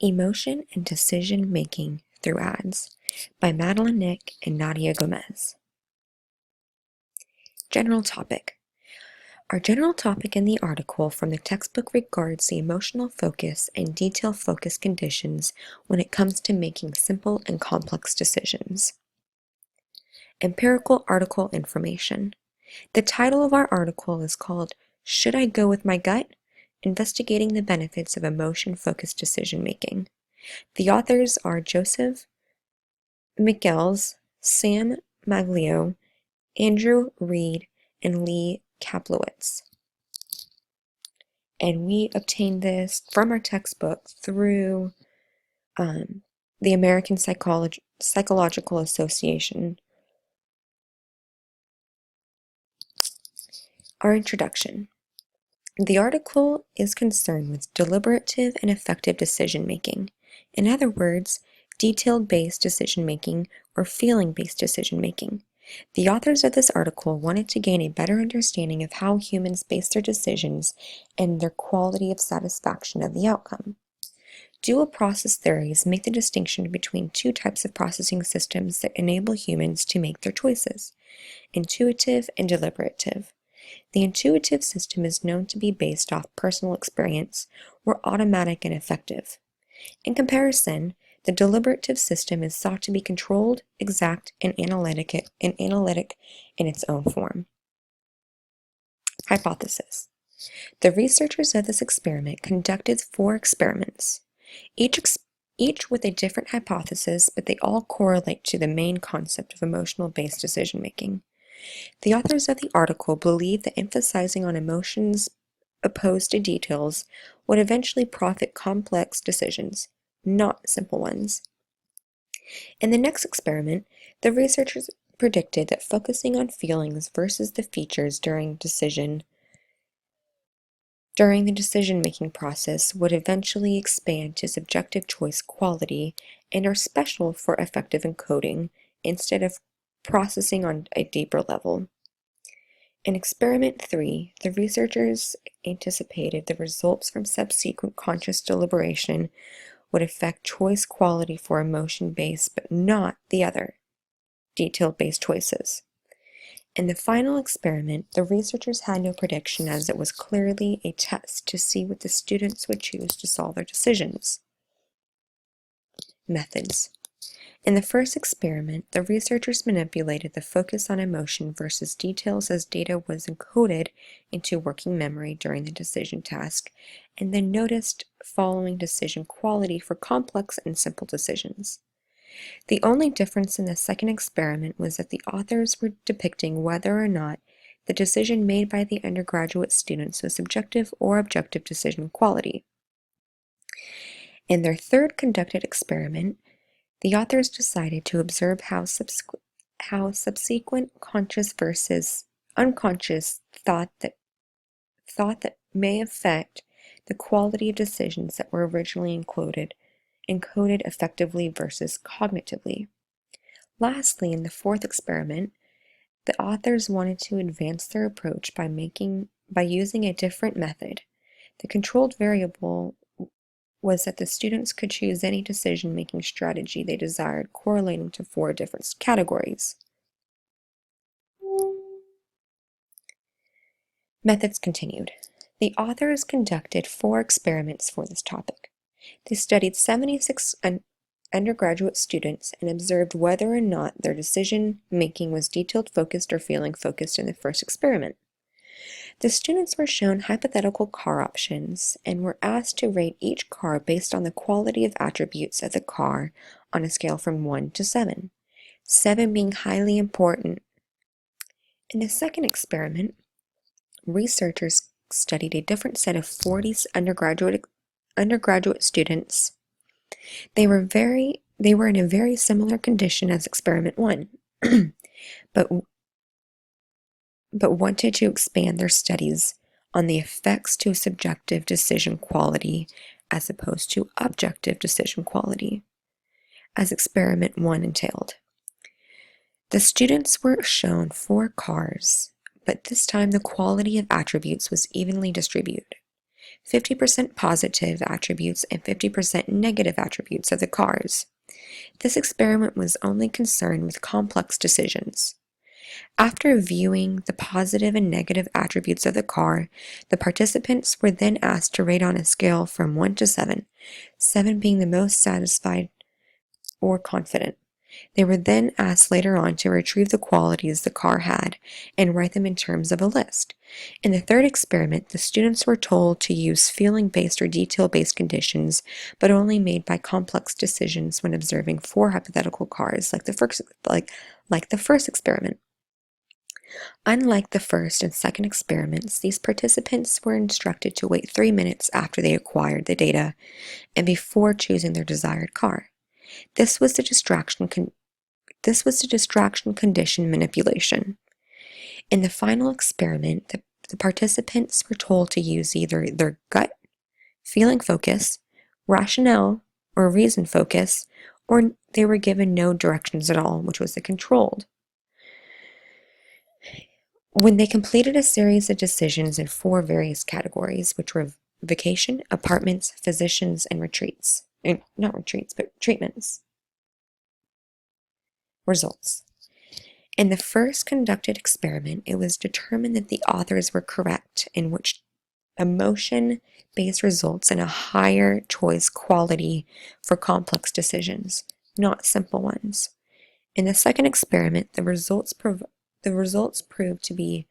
Emotion and Decision Making Through Ads by Madeline and Nadia Gomez. General topic. Our general topic in the article from the textbook regards the emotional focus and detail focus conditions when it comes to making simple and complex decisions. Empirical article information. The title of our article is called Should I Go With My Gut? Investigating the Benefits of Emotion-Focused Decision Making. The authors are Joseph Michels, Sam Maglio, Andrew Reed, and Lee Kaplowitz. And we obtained this from our textbook through the American Psychological Association. Our introduction. The article is concerned with deliberative and effective decision-making. In other words, detailed-based decision-making or feeling-based decision-making. The authors of this article wanted to gain a better understanding of how humans base their decisions and their quality of satisfaction of the outcome. Dual process theories make the distinction between two types of processing systems that enable humans to make their choices: intuitive and deliberative. The intuitive system is known to be based off personal experience, or automatic and effective. In comparison, the deliberative system is thought to be controlled, exact, and analytic in its own form. Hypothesis. The researchers of this experiment conducted 4 experiments, each with a different hypothesis, but they all correlate to the main concept of emotional-based decision-making. The authors of the article believe that emphasizing on emotions opposed to details would eventually profit complex decisions, not simple ones. In the next experiment, the researchers predicted that focusing on feelings versus the features during the decision-making process would eventually expand to subjective choice quality and are special for effective encoding instead of processing on a deeper level. In experiment 3, the researchers anticipated the results from subsequent conscious deliberation would affect choice quality for emotion-based but not the other detail-based choices. In the final experiment, the researchers had no prediction, as it was clearly a test to see what the students would choose to solve their decisions. Methods. In the first experiment, the researchers manipulated the focus on emotion versus details as data was encoded into working memory during the decision task, and then noticed following decision quality for complex and simple decisions. The only difference in the second experiment was that the authors were depicting whether or not the decision made by the undergraduate students was subjective or objective decision quality. In their third conducted experiment, the authors decided to observe how subsequent conscious versus unconscious thought that may affect the quality of decisions that were originally encoded effectively versus cognitively. Lastly, in the fourth experiment, the authors wanted to advance their approach by using a different method. The controlled variable was that the students could choose any decision-making strategy they desired, correlating to 4 different categories. Methods continued. The authors conducted 4 experiments for this topic. They studied 76 undergraduate students and observed whether or not their decision-making was detailed-focused or feeling-focused in the first experiment. The students were shown hypothetical car options and were asked to rate each car based on the quality of attributes of the car on a scale from 1 to 7, 7 being highly important. In the second experiment, researchers studied a different set of 40 undergraduate students. They were in a very similar condition as experiment 1, but wanted to expand their studies on the effects to subjective decision quality as opposed to objective decision quality, as experiment 1 entailed. The students were shown 4 cars, but this time the quality of attributes was evenly distributed. 50% positive attributes and 50% negative attributes of the cars. This experiment was only concerned with complex decisions. After viewing the positive and negative attributes of the car, the participants were then asked to rate on a scale from 1 to 7, 7 being the most satisfied or confident. They were then asked later on to retrieve the qualities the car had and write them in terms of a list. In the third experiment, the students were told to use feeling-based or detail-based conditions, but only made by complex decisions when observing 4 hypothetical cars, like the first experiment. Unlike the first and second experiments, these participants were instructed to wait 3 minutes after they acquired the data and before choosing their desired car. This was the distraction condition manipulation. In the final experiment, the participants were told to use either their gut, feeling focus, rationale, or reason focus, or they were given no directions at all, which was the controlled. When they completed a series of decisions in 4 various categories, which were vacation, apartments, physicians, and retreats. Not retreats, but treatments. Results. In the first conducted experiment, it was determined that the authors were correct in which emotion-based results in a higher choice quality for complex decisions, not simple ones. In the second experiment, the results proved to be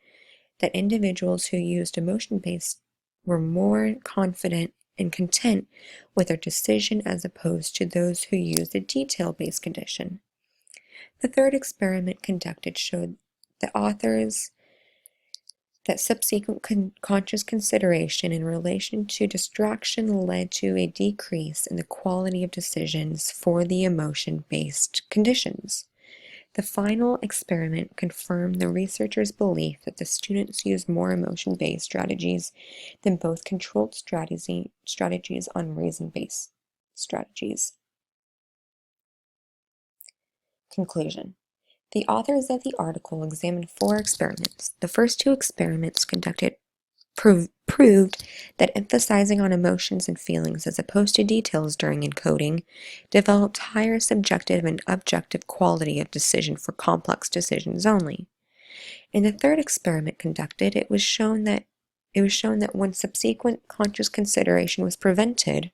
that individuals who used emotion-based were more confident and content with their decision as opposed to those who used a detail-based condition. The third experiment conducted showed the authors that subsequent conscious consideration in relation to distraction led to a decrease in the quality of decisions for the emotion-based conditions. The final experiment confirmed the researchers' belief that the students used more emotion-based strategies than both controlled strategies on reason-based strategies. Conclusion. The authors of the article examined 4 experiments. The first 2 experiments conducted proved that emphasizing on emotions and feelings as opposed to details during encoding developed higher subjective and objective quality of decision for complex decisions only. In the third experiment conducted, it was shown that when subsequent conscious consideration was prevented,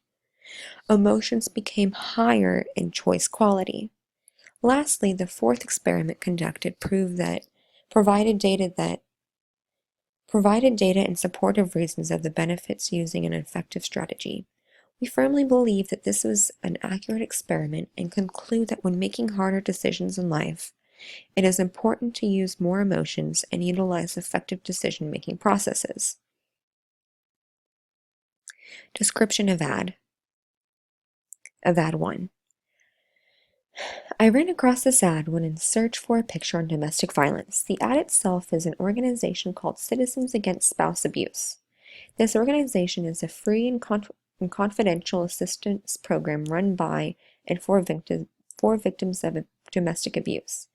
emotions became higher in choice quality. Lastly, the fourth experiment conducted provided data in support of reasons of the benefits using an effective strategy. We firmly believe that this was an accurate experiment and conclude that when making harder decisions in life, it is important to use more emotions and utilize effective decision-making processes. Description of ad. Ad 1. I ran across this ad when in search for a picture on domestic violence. The ad itself is an organization called Citizens Against Spouse Abuse. This organization is a free and confidential assistance program run by and for victims of domestic abuse.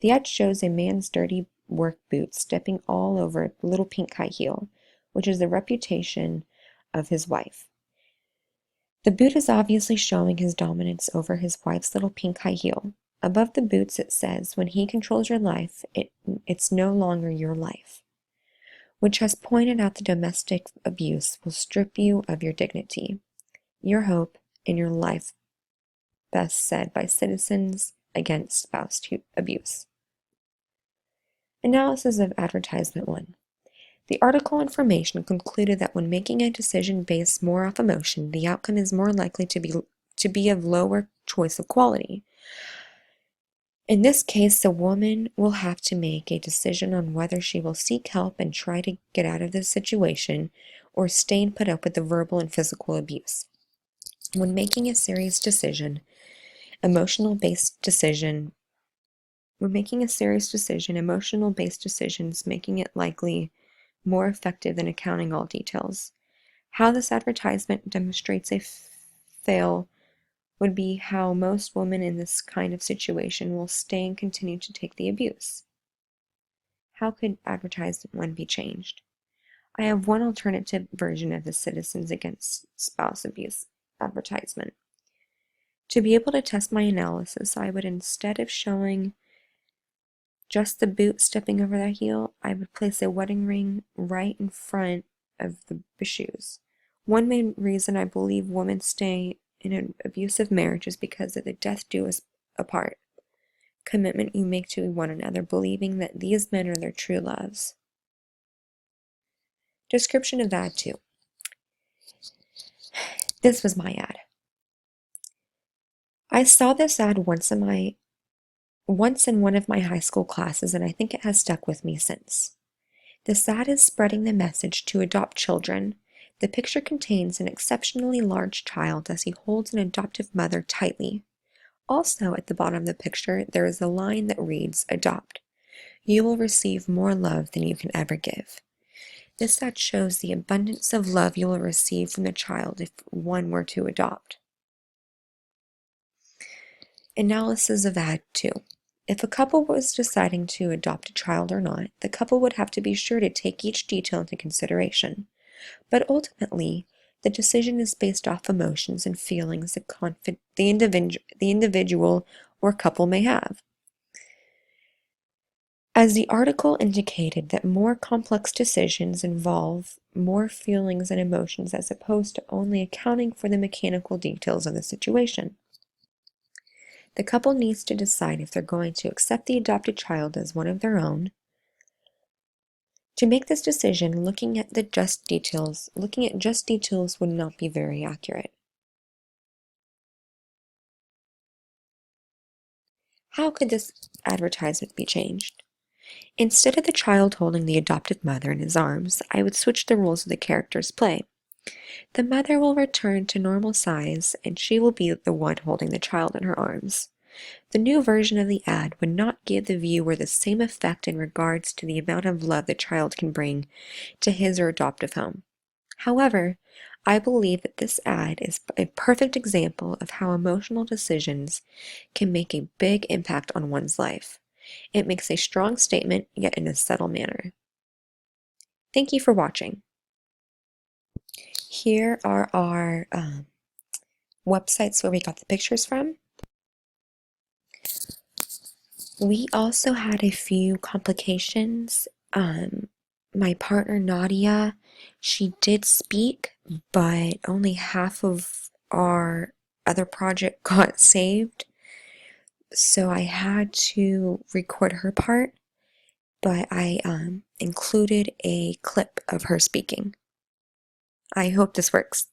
The ad shows a man's dirty work boots stepping all over a little pink high heel, which is the reputation of his wife. The boot is obviously showing his dominance over his wife's little pink high heel. Above the boots it says, when he controls your life, it's no longer your life, which has pointed out that domestic abuse will strip you of your dignity, your hope, and your life, best said by Citizens Against Spouse Abuse. Analysis of Advertisement 1. The article information concluded that when making a decision based more off emotion, the outcome is more likely to be of lower choice of quality. In this case, the woman will have to make a decision on whether she will seek help and try to get out of the situation or stay and put up with the verbal and physical abuse. When making a serious decision, emotional-based decisions, making it likely more effective than accounting all details. How this advertisement demonstrates a fail would be how most women in this kind of situation will stay and continue to take the abuse. How could advertisement 1 be changed? I have one alternative version of the Citizens Against Spouse Abuse advertisement. To be able to test my analysis, I would, instead of showing just the boot stepping over the heel, I would place a wedding ring right in front of the shoes. One main reason I believe women stay in an abusive marriage is because of the death do us apart commitment you make to one another, believing that these men are their true loves. Description of ad 2. This was my ad. I saw this ad once in one of my high school classes, and I think it has stuck with me since. This ad is spreading the message to adopt children. The picture contains an exceptionally large child as he holds an adoptive mother tightly. Also, at the bottom of the picture, there is a line that reads, "Adopt. You will receive more love than you can ever give." This ad shows the abundance of love you will receive from the child if one were to adopt. Analysis of ad 2. If a couple was deciding to adopt a child or not, the couple would have to be sure to take each detail into consideration. But ultimately, the decision is based off emotions and feelings that the individual or couple may have. As the article indicated, that more complex decisions involve more feelings and emotions as opposed to only accounting for the mechanical details of the situation. The couple needs to decide if they're going to accept the adopted child as one of their own. To make this decision, looking at just details would not be very accurate. How could this advertisement be changed? Instead of the child holding the adopted mother in his arms, I would switch the roles of the characters' play. The mother will return to normal size, and she will be the one holding the child in her arms. The new version of the ad would not give the viewer the same effect in regards to the amount of love the child can bring to his or adoptive home. However, I believe that this ad is a perfect example of how emotional decisions can make a big impact on one's life. It makes a strong statement, yet in a subtle manner. Thank you for watching. Here are our websites where we got the pictures from. We also had a few complications. My partner Nadia, she did speak, but only half of our other project got saved. So I had to record her part, but I included a clip of her speaking. I hope this works.